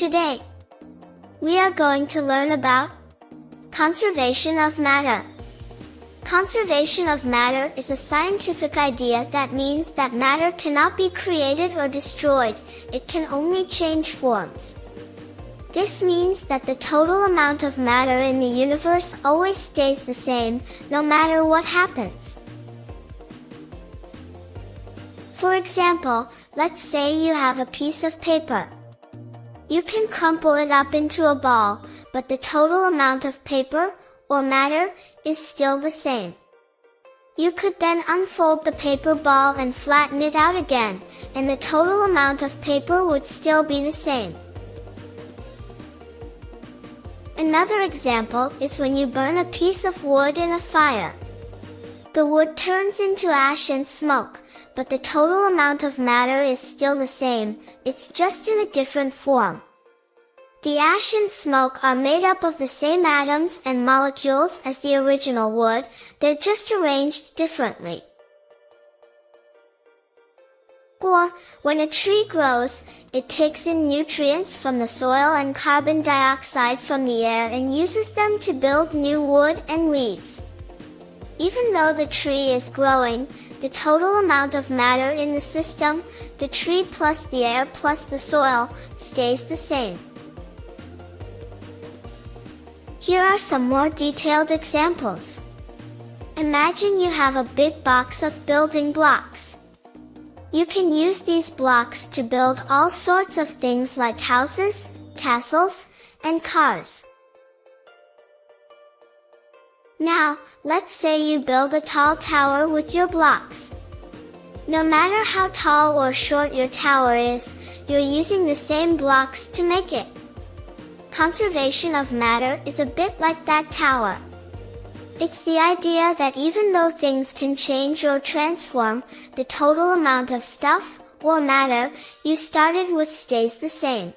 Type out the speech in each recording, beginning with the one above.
Today, we are going to learn about conservation of matter. Conservation of matter is a scientific idea that means that matter cannot be created or destroyed, it can only change forms. This means that the total amount of matter in the universe always stays the same, no matter what happens. For example, let's say you have a piece of paper. You can crumple it up into a ball, but the total amount of paper, or matter, is still the same. You could then unfold the paper ball and flatten it out again, and the total amount of paper would still be the same. Another example is when you burn a piece of wood in a fire. The wood turns into ash and smoke, but the total amount of matter is still the same, it's just in a different form. The ash and smoke are made up of the same atoms and molecules as the original wood, they're just arranged differently. Or, when a tree grows, it takes in nutrients from the soil and carbon dioxide from the air and uses them to build new wood and leaves. Even though the tree is growing, the total amount of matter in the system, the tree plus the air plus the soil, stays the same. Here are some more detailed examples. Imagine you have a big box of building blocks. You can use these blocks to build all sorts of things like houses, castles, and cars. Now, let's say you build a tall tower with your blocks. No matter how tall or short your tower is, you're using the same blocks to make it. Conservation of matter is a bit like that tower. It's the idea that even though things can change or transform, the total amount of stuff, or matter, you started with stays the same.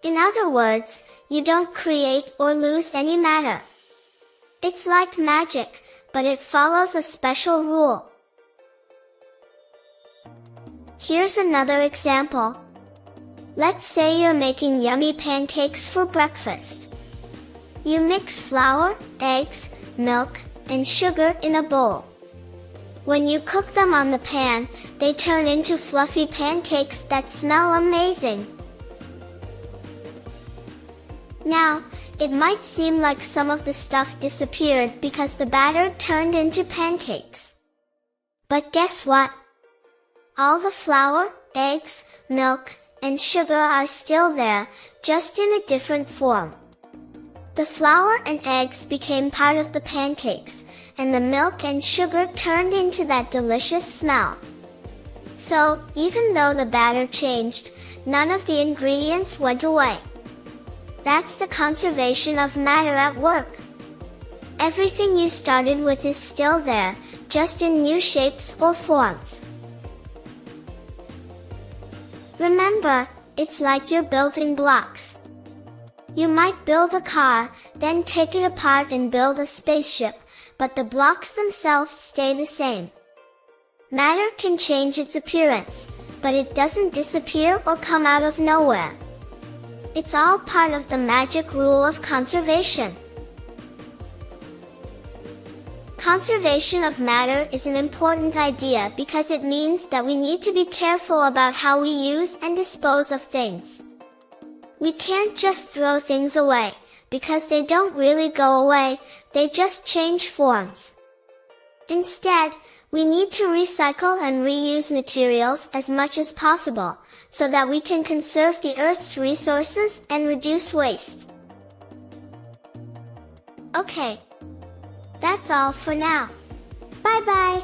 In other words, you don't create or lose any matter. It's like magic, but it follows a special rule. Here's another example. Let's say you're making yummy pancakes for breakfast. You mix flour, eggs, milk, and sugar in a bowl. When you cook them on the pan, they turn into fluffy pancakes that smell amazing. Now, it might seem like some of the stuff disappeared because the batter turned into pancakes. But guess what? All the flour, eggs, milk, and sugar are still there, just in a different form. The flour and eggs became part of the pancakes, and the milk and sugar turned into that delicious smell. So, even though the batter changed, none of the ingredients went away. That's the conservation of matter at work. Everything you started with is still there, just in new shapes or forms. Remember, it's like you're building blocks. You might build a car, then take it apart and build a spaceship, but the blocks themselves stay the same. Matter can change its appearance, but it doesn't disappear or come out of nowhere. It's all part of the magic rule of conservation. Conservation of matter is an important idea because it means that we need to be careful about how we use and dispose of things. We can't just throw things away, because they don't really go away, they just change forms. Instead, we need to recycle and reuse materials as much as possible, so that we can conserve the Earth's resources and reduce waste. Okay. That's all for now. Bye-bye!